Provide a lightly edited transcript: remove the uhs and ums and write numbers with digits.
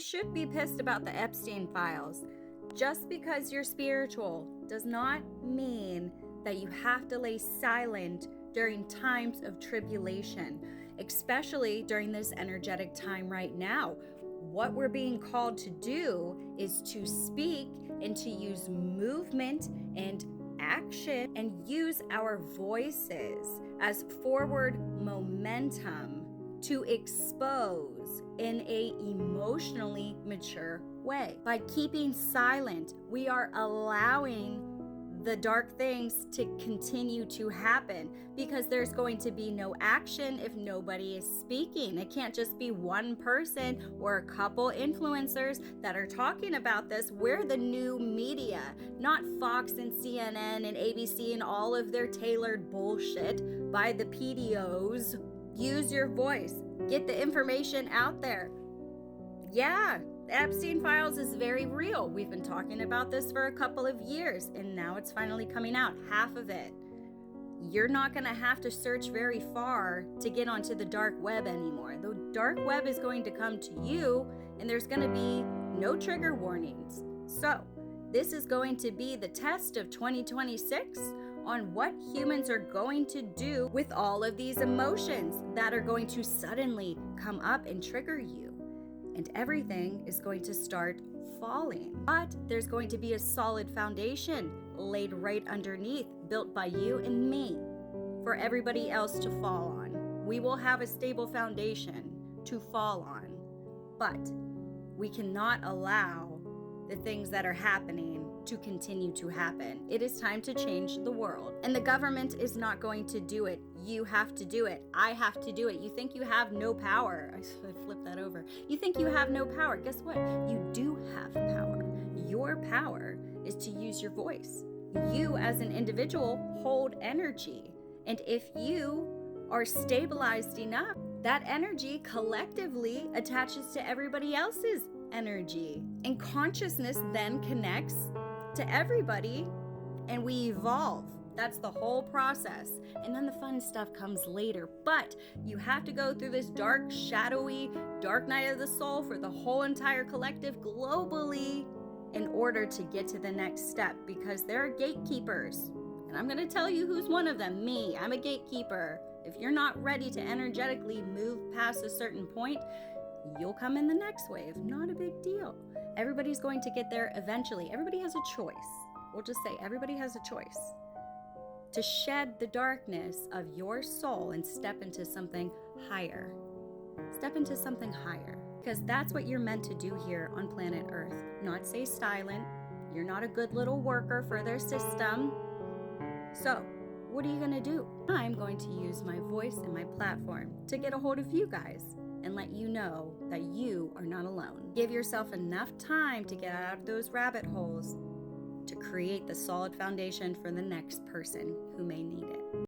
Should be pissed about the Epstein files. Just because you're spiritual does not mean that you have to lay silent during times of tribulation, especially during this energetic time right now. What we're being called to do is to speak and to use movement and action and use our voices as forward momentum to expose in a emotionally mature way. By keeping silent, we are allowing the dark things to continue to happen because there's going to be no action if nobody is speaking. It can't just be one person or a couple influencers that are talking about this. We're the new media, not Fox and CNN and ABC and all of their tailored bullshit by the PDOs. Use your voice. Get the information out there. Yeah, the Epstein files is very real. We've been talking about this for a couple of years, and now it's finally coming out, half of it. You're not going to have to search very far to get onto the dark web anymore. The dark web is going to come to you, and there's going to be no trigger warnings. So, this is going to be the test of 2026 on what humans are going to do with all of these emotions that are going to suddenly come up and trigger you. And everything is going to start falling. But there's going to be a solid foundation laid right underneath, built by you and me, for everybody else to fall on. We will have a stable foundation to fall on, but we cannot allow the things that are happening to continue to happen. It is time to change the world. And the government is not going to do it. You have to do it. I have to do it. You think you have no power. I flipped that over. You think you have no power. Guess what? You do have power. Your power is to use your voice. You as an individual hold energy. And if you are stabilized enough, that energy collectively attaches to everybody else's energy. And consciousness then connects to everybody and we evolve. That's the whole process. And then the fun stuff comes later. But you have to go through this dark, shadowy, dark night of the soul for the whole entire collective globally in order to get to the next step, because there are gatekeepers. And I'm going to tell you who's one of them. Me. I'm a gatekeeper. If you're not ready to energetically move past a certain point, you'll come in the next wave. Not a big deal. Everybody's going to get there eventually. Everybody has a choice. We'll just say everybody has a choice to shed the darkness of your soul and step into something higher. Step into something higher. Because that's what you're meant to do here on planet Earth. Not stay silent. You're not a good little worker for their system. So, what are you going to do? I'm going to use my voice and my platform to get a hold of you guys and let you know that you are not alone. Give yourself enough time to get out of those rabbit holes to create the solid foundation for the next person who may need it.